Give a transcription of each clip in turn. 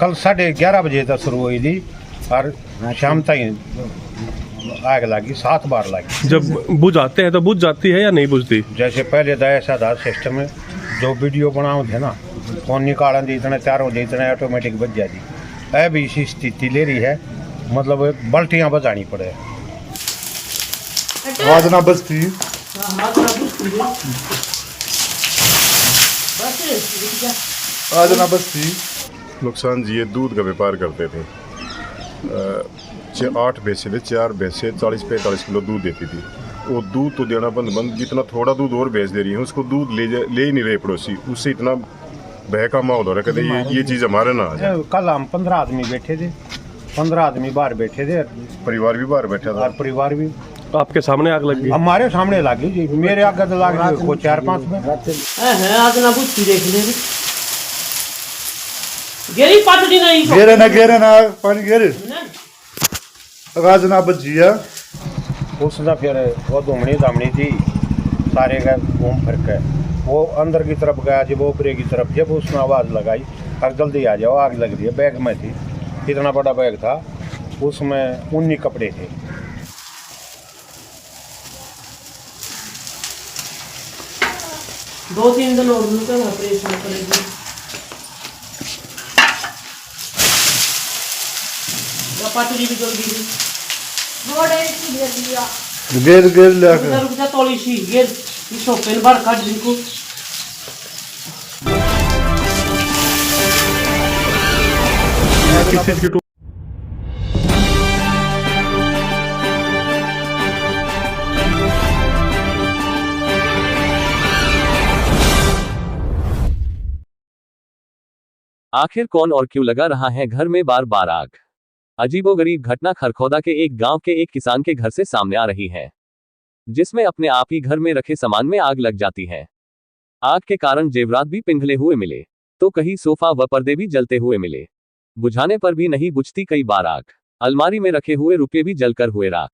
कल 11:30 बजे तक शुरू हुई थी और शाम तक आग लगी, 7 बार लगी। जब बुझाते हैं तो बुझ जाती है या नहीं बुझती? जैसे पहले तो ऐसा था सिस्टम में, जो वीडियो बनाओ थे ना, फोन निकाल दी इतने चारों जे इतने ऑटोमेटिक बज जाती। अब इसी स्थिति ले रही है, मतलब बल्टियाँ बजानी पड़े। आवाज ना बजती। आज ना बजती। नुकसान जी, ये दूध का व्यापार करते थे। 8 भैंसे थे, 4 भैंसे 40-45 किलो दूध देती थी। वो दूध तो देना बंद, जितना थोड़ा दूध और भैंस दे रही है उसको दूध ले ही नहीं रहे पड़ोसी। उससे इतना बह का माहौल हो रहा है, कहते ये चीज़ हमारे ना आ जाए। कल हम 15 आदमी बैठे थे, 15 आदमी बाहर बैठे थे, परिवार भी बाहर बैठा था। और परिवार भी आपके सामने आग लगी? हमारे सामने लगी जी, मेरे आगे तो लगी को 4-5 में। आग ना बुझती देख ले गेरी पाटड़ी नहीं गेरे ना पानी गेरे। आवाज ना बजी है। उसने फिर वो धुमनी थी सारे का घूम फिर के, वो अंदर की तरफ गया, जब ऊपरे की तरफ, जब उसने आवाज़ लगाई और जल्दी आ जाओ आग लग रही है। बैग में थी, इतना बड़ा बैग था, उसमें 19 कपड़े थे। दो तीन दिन और ऑपरेशन करेगी। पाटड़ी भी जल्दी थी गेर ले रुक तोड़ी सी गेर इसो पेन बार काट दिनको। किस चीज की? आखिर कौन और क्यों लगा रहा है घर में बार बार आग? अजीबोगरीब घटना खरखौदा के एक गांव के एक किसान के घर से सामने आ रही है, जिसमें अपने आप ही घर में रखे सामान में आग लग जाती है। आग के कारण जेवरात भी पिघले हुए मिले, तो कहीं सोफा व पर्दे भी जलते हुए मिले। बुझाने पर भी नहीं बुझती कई बार आग। अलमारी में रखे हुए रुपये भी जलकर हुए राख।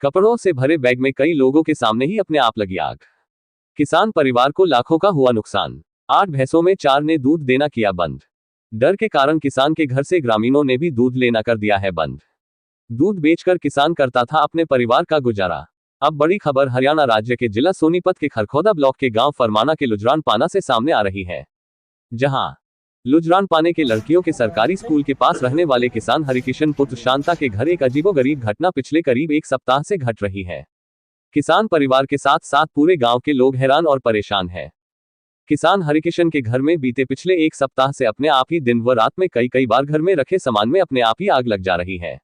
कपड़ों से भरे बैग में कई लोगों के सामने ही अपने आप लगी आग। किसान परिवार को लाखों का हुआ नुकसान। 8 भैंसों में 4 ने दूध देना किया बंद। डर के कारण किसान के घर से ग्रामीणों ने भी दूध लेना कर दिया है बंद। दूध बेचकर किसान करता था अपने परिवार का गुजारा। अब बड़ी खबर हरियाणा राज्य के जिला सोनीपत के खरखौदा ब्लॉक के गांव फरमाना के लुजरान पाना से सामने आ रही है, जहां लुजरान पाने के लड़कियों के सरकारी स्कूल के पास रहने वाले किसान हरिकिशन पुत्र शांता के घर एक अजीबोगरीब घटना पिछले करीब 1 सप्ताह से घट रही है। किसान परिवार के साथ साथ पूरे गांव के लोग हैरान और परेशान हैं। किसान हरिकिशन के घर में बीते पिछले 1 सप्ताह से अपने आप ही दिन व रात में कई बार घर में रखे सामान में अपने आप ही आग लग जा रही है।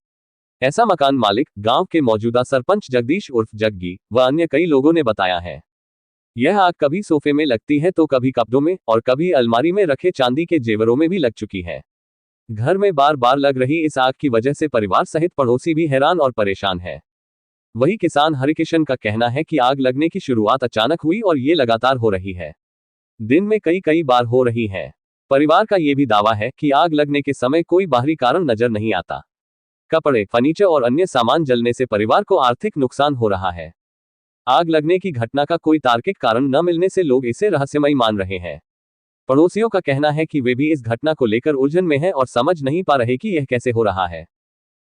ऐसा मकान मालिक, गांव के मौजूदा सरपंच जगदीश उर्फ जग्गी व अन्य कई लोगों ने बताया है। यह आग कभी सोफे में लगती है तो कभी कपड़ों में और कभी अलमारी में रखे चांदी के जेवरों में भी लग चुकी है। घर में बार बार लग रही इस आग की वजह से परिवार सहित पड़ोसी भी हैरान और परेशान है। वही किसान हरिकिशन का कहना है कि आग लगने की शुरुआत अचानक हुई और ये लगातार हो रही है, दिन में कई बार हो रही है। परिवार का यह भी दावा है कि आग लगने के समय कोई बाहरी कारण नजर नहीं आता। कपड़े, फर्नीचर और अन्य सामान जलने से परिवार को आर्थिक नुकसान हो रहा है। आग लगने की घटना का कोई तार्किक कारण न मिलने से लोग इसे रहस्यमयी मान रहे हैं। पड़ोसियों का कहना है कि वे भी इस घटना को लेकर उलझन में हैं और समझ नहीं पा रहे कि यह कैसे हो रहा है।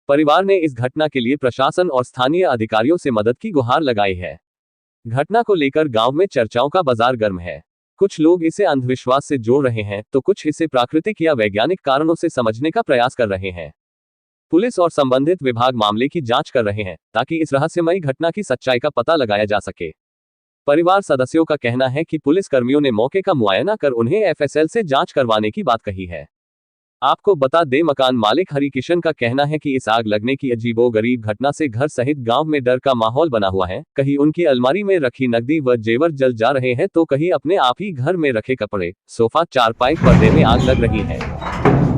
परिवार ने इस घटना के लिए प्रशासन और स्थानीय अधिकारियों से मदद की गुहार लगाई है। घटना को लेकर गांव में चर्चाओं का बाजार गर्म है। कुछ लोग इसे अंधविश्वास से जोड़ रहे हैं तो कुछ इसे प्राकृतिक या वैज्ञानिक कारणों से समझने का प्रयास कर रहे हैं। पुलिस और संबंधित विभाग मामले की जांच कर रहे हैं ताकि इस रहस्यमयी घटना की सच्चाई का पता लगाया जा सके। परिवार सदस्यों का कहना है कि पुलिस कर्मियों ने मौके का मुआयना कर उन्हें एफएसएल से जांच करवाने की बात कही है। आपको बता दें, मकान मालिक हरिकिशन का कहना है कि इस आग लगने की अजीबोगरीब घटना से घर सहित गांव में डर का माहौल बना हुआ है। कहीं उनकी अलमारी में रखी नकदी व जेवर जल जा रहे हैं तो कहीं अपने आप ही घर में रखे कपड़े, सोफा, चारपाई, पर्दे में आग लग रही है।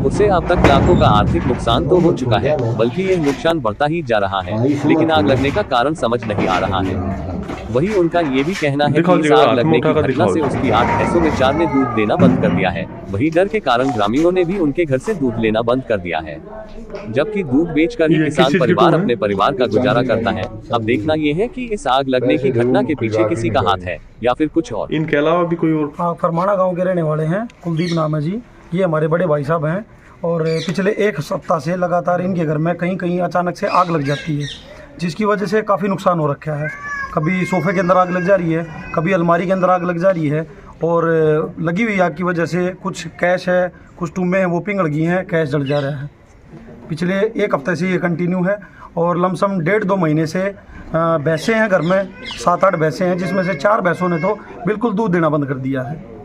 उसे अब तक लाखों का आर्थिक नुकसान तो हो चुका है, बल्कि यह नुकसान बढ़ता ही जा रहा है, लेकिन आग लगने का कारण समझ नहीं आ रहा है। वही उनका ये भी कहना है कि इस आग लगने की घटना से उसकी 8 भैंसों में 4 ने दूध देना बंद कर दिया है। वही डर के कारण ग्रामीणों ने भी उनके घर से दूध लेना बंद कर दिया है, जबकि दूध बेचकर ही किसान परिवार अपने परिवार का गुजारा करता है। अब देखना यह है कि इस आग लगने की घटना के पीछे किसी का हाथ है या फिर कुछ और। इनके अलावा भी कोई और? फरमाना गाँव के रहने वाले हैं, कुलदीप नाम है जी। ये हमारे बड़े भाई साहब हैं और पिछले एक सप्ताह से लगातार इनके घर में कहीं कहीं अचानक से आग लग जाती है, जिसकी वजह से काफ़ी नुकसान हो रखा है। कभी सोफ़े के अंदर आग लग जा रही है, कभी अलमारी के अंदर आग लग जा रही है, और लगी हुई आग की वजह से कुछ कैश है, कुछ टूमें हैं वो पिघल गई हैं, कैश जल जा रहा है। पिछले एक हफ्ते से ये कंटिन्यू है और लमसम 1.5-2 महीने से भैंसें हैं घर में, 7-8 भैंसें हैं, जिसमें से 4 भैंसों ने तो बिल्कुल दूध देना बंद कर दिया है।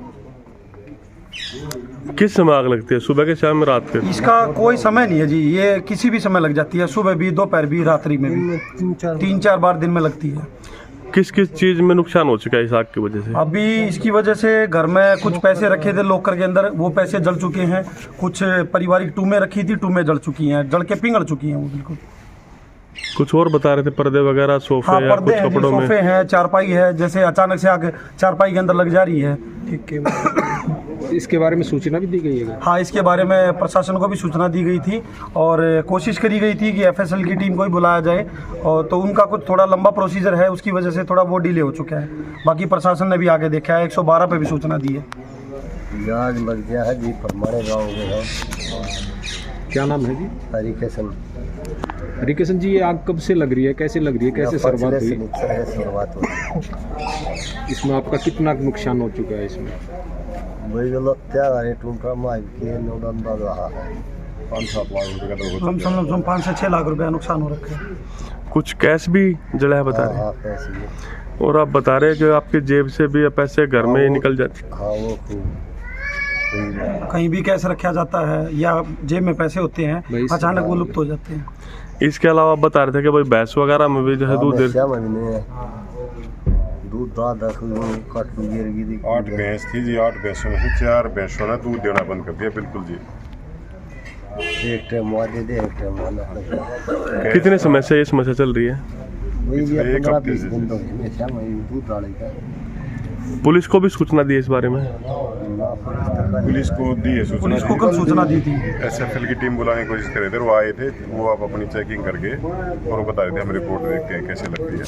किस समय आग लगती है, सुबह के, शाम में, रात के? इसका कोई समय नहीं है जी, ये किसी भी समय लग जाती है, सुबह भी, दोपहर भी, रात्रि में भी, 3-4 बार दिन में लगती है। किस किस चीज़ में नुकसान हो चुका है इस आग की वजह से? अभी इसकी वजह से घर में कुछ पैसे रखे थे लॉकर के अंदर, वो पैसे जल चुके हैं। कुछ पारिवारिक टूमें रखी थी, टूमें जल चुकी हैं, जल के पिघल चुकी हैं वो बिल्कुल। कुछ और बता रहे थे, पर्दे वगैरह, सोफे? हाँ, या पर्दे कुछ हैं जी, कपड़ों में? सोफे हैं, चारपाई है, जैसे अचानक से आग चारपाई के अंदर लग जा रही है। ठीक है, इसके बारे में सूचना भी दी गई है? हाँ, इसके बारे में प्रशासन को भी सूचना दी गई थी और कोशिश करी गई थी कि FSL की टीम को ही बुलाया जाए, और तो उनका कुछ थोड़ा लंबा प्रोसीजर है, उसकी वजह से थोड़ा वो डिले हो चुका है। बाकी प्रशासन ने भी आगे देखा है, 112 पे भी सूचना दी है। आग लग गया है जी हमारे गाँव में है। क्या नाम है जी? हरिकिशन। हरिकिशन जी, ये आग कब से लग रही है, कैसे लग रही है, कैसे शुरुआत हुई? शुरुआत हुई। इसमें आपका कितना नुकसान हो चुका है? इसमें लमसम 5 से 6 लाख रुपया नुकसान हो रखा है। कुछ कैश भी जला है बता रहे हैं, और आप बता रहे हैं कि आपकी जेब से भी पैसे घर में ही निकल जाते? हाँ, वो कहीं भी कैश रखा जाता है या जेब में पैसे होते हैं, अचानक वो लुप्त हो जाते हैं। इसके अलावा आप बता रहे थे कि भाई भैंस वगैरह में भी जो है दूध दूध 8 भैंस थी जी, 8 भैंसों में से 4 भैंसों ने दूध देना बंद कर दिया बिल्कुल जी। एक टाइम दे दे, एक टाइम वाला। कितने समय से ये समस्या चल रही है? एक हफ्ते से। दूध डालेगा। पुलिस को भी सूचना दी है इस बारे में? पुलिस को दी है सूचना। पुलिस को कल सूचना दी थी। SFL की टीम बुलाने की कोशिश कर रहे थे, वो आए थे, वो आप अपनी चेकिंग करके और वो बता रहे थे, हम रिपोर्ट देखते हैं कैसे लगती है।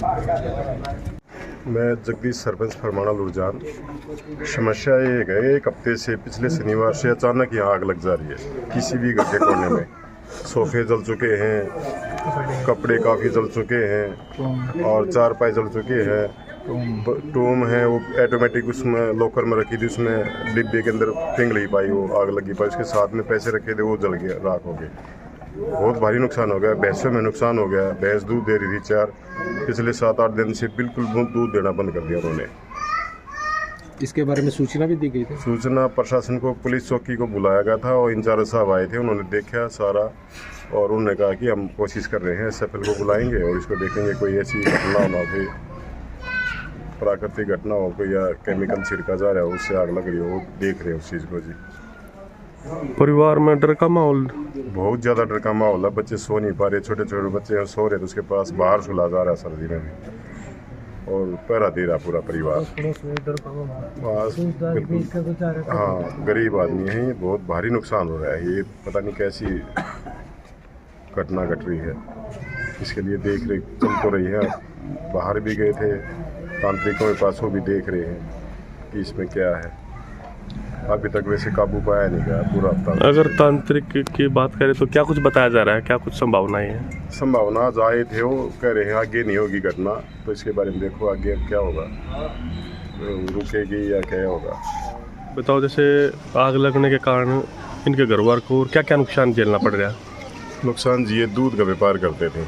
मैं जगदीश, सरपंच फरमाना लुरजान। समस्या ये है, एक हफ्ते से, पिछले शनिवार से अचानक यहाँ आग लग जा रही है किसी भी घर के कोने में। सोफे जल चुके हैं, कपड़े काफ़ी जल चुके हैं और चारपाई जल चुके हैं। टूम है वो ऑटोमेटिक, उसमें लॉकर में रखी थी, उसमें डिब्बे के अंदर पिघल ही पाई, वो आग लगी पाई। उसके साथ में पैसे रखे थे, वो जल गए, राख हो गए। बहुत भारी नुकसान हो गया। भैंसों में नुकसान हो गया। भैंस दूध दे रही थी 4, पिछले 7-8 दिन से बिल्कुल दूध देना बंद कर दिया उन्होंने। इसके बारे में सूचना भी दी गई थी? सूचना प्रशासन को, पुलिस चौकी को बुलाया गया था और इंचार्ज साहब आए थे, उन्होंने देखा सारा और उन्होंने कहा कि हम कोशिश कर रहे हैं, SFL को बुलाएंगे और इसको देखेंगे कोई ऐसी घटना ना हो, प्राकृतिक घटना हो कोई, या केमिकल छिड़का जा रहा है उससे आग लग रही हो, वो देख रहे हैं उस चीज़ को जी। परिवार में डर का माहौल? बहुत ज़्यादा डर का माहौल है। बच्चे सो नहीं पा रहे, छोटे छोटे बच्चे सो रहे, तो उसके पास बाहर सुला जा रहा है सर्दी में भी, और पहरा दे रहा पूरा परिवार। बस बिल्कुल, हाँ, गरीब आदमी है, बहुत भारी नुकसान हो रहा है। ये पता नहीं कैसी घटना घट रही है, इसके लिए देख रेख चल तो रही है। बाहर भी गए थे तांत्रिकों के पास, वो भी देख रहे हैं कि इसमें क्या है। अभी तक वैसे काबू पाया नहीं गया पूरा हफ्ता। अगर तांत्रिक की बात करें तो क्या कुछ बताया जा रहा है, क्या कुछ संभावनाएं हैं? संभावना आए थे, वो कह रहे हैं आगे नहीं होगी घटना, तो इसके बारे में देखो आगे क्या होगा, रुकेगी या क्या होगा। बताओ, जैसे आग लगने के कारण इनके घर वार को क्या क्या नुकसान झेलना पड़ रहा है? नुकसान जी, ये दूध का व्यापार करते थे,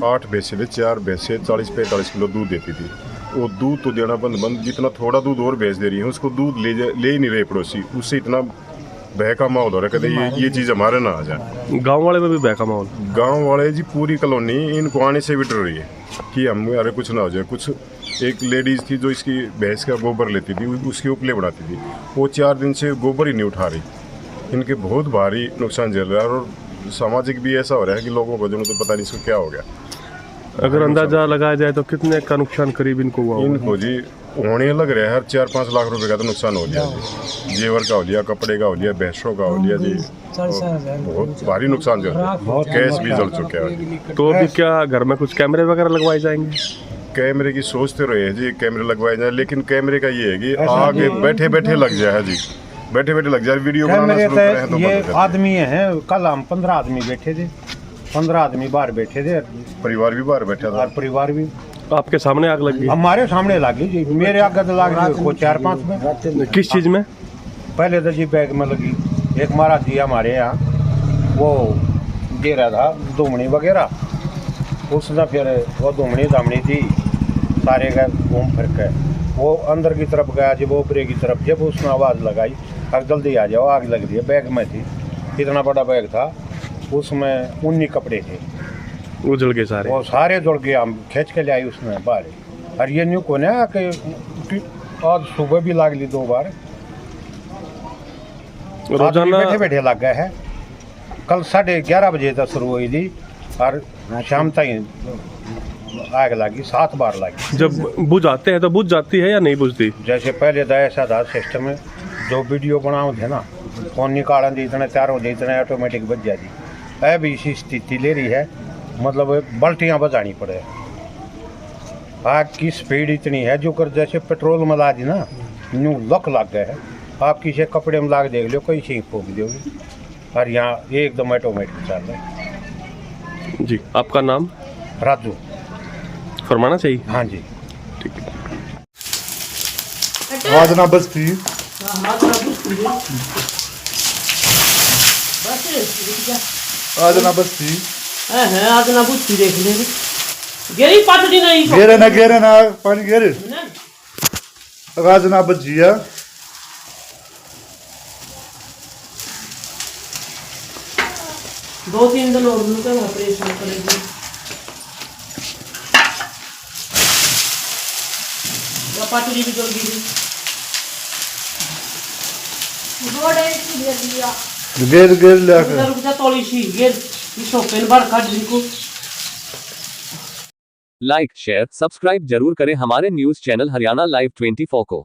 8 भैंसे थे, 4 भैंसे 40-45 किलो दूध देती थी। वो दूध तो देना बंद, जितना थोड़ा दूध और बेच दे रही है, उसको दूध ले ही नहीं रहे पड़ोसी। उससे इतना बह का माहौल हो रहा है, कहते ये चीज़ हमारे ना आ जाए। गांव वाले में भी बह का माहौल? गांव वाले जी, पूरी कॉलोनी इनको आने से भी डर रही है कि हम अरे कुछ ना हो जाए। कुछ एक लेडीज़ थी जो इसकी भैंस का गोबर लेती थी, उसकी उपले बढ़ाती थी, वो 4 दिन से गोबर ही नहीं उठा रही। इनके बहुत भारी नुकसान झेल रहा है, और सामाजिक भी ऐसा हो रहा है कि लोगों को जो तो पता नहीं इसको क्या हो गया। अगर अंदाजा लगाया जाए तो कितने का नुकसान करीब इनको हुआ? इनको जी होने लग रहा है, हर 4-5 लाख रुपए का तो नुकसान हो लिया जी। जेवर का हो लिया, कपड़े का हो लिया, भैंसों का हो लिया जी, बहुत भारी नुकसान जो है। कैश भी जल चुके हैं। तो अभी क्या घर में कुछ कैमरे वगैरह लगवाए जाएंगे? कैमरे की सोचते रहे हैं जी, कैमरे लगवाए जाए, लेकिन कैमरे का ये है कि आगे बैठे बैठे लग जाए जी, बैठे बैठे लग जाए वीडियो क्या बनाना मेरे शुरू करें तो ये बंद कर दें। आदमी हैं, कल हम 15 आदमी बैठे थे, 15 आदमी बाहर बैठे थे परिवार भी बाहर बैठा था। और परिवार भी आपके सामने आग लगी? हमारे सामने लगी जी, मेरे आगे तो लग गई को 4-5 में। किस चीज में? पहले तो जी बैग में लगी, एक महाराज जी हमारे यहाँ वो दे रहा था धूमनी वगैरह, उसने फिर वो धूमनी धामनी थी सारे का घूम फिर के वो अंदर की तरफ गया, जब ऊपरे की तरफ जब उसने आवाज़ लगाई अब जल्दी आ जाओ आग लग रही है। बैग में थी, इतना बड़ा बैग था, उसमें 19 कपड़े थे, उजल गए सारे? वो सारे जुड़ गए, हम खींच के ले आई उसमें बाहर। और ये न्यू को ना कि आज सुबह भी लाग ली 2 बार, रोजाना बैठे बैठे लग गए है। कल 11:30 बजे तक शुरू हुई थी और शाम तक आग लगी, 7 बार लगी। जब बुझाते हैं तो बुझ जाती है या नहीं बुझती? जैसे पहले तो ऐसा था सिस्टम में, जो वीडियो बनाओ थे ना फोन निकालन दी इतने तैयार हो जाए इतने ऑटोमेटिक बच जाती। अब इसी स्थिति ले रही है, मतलब बल्टियाँ बजानी पड़े। आग की स्पीड इतनी है जो कर जैसे पेट्रोल में ला दी ना न्यू लक लग गए है। आप किसी कपड़े में लाग देख लो कहीं छींक फूक दोगे, और यहाँ एकदम ऑटोमेटिक चल रहा है। जी, आपका नाम? राजू। फरमाना चाहिए? हाँ जी। ठीक है। आवाज ना बजती। आज ना बजती। आज ना बुझती देख ले गेरी पाटड़ी नहीं गेरे ना पानी गेरे आवाज ना बजी है। 2-3 दिन और उनका ऑपरेशन करेगी। पाटड़ी भी जल गई। गेर ले रुक जा तोली सी गेर इसो पेन बार काट लिखो। लाइक शेयर सब्सक्राइब जरूर करें हमारे न्यूज चैनल हरियाणा लाइव 24 को।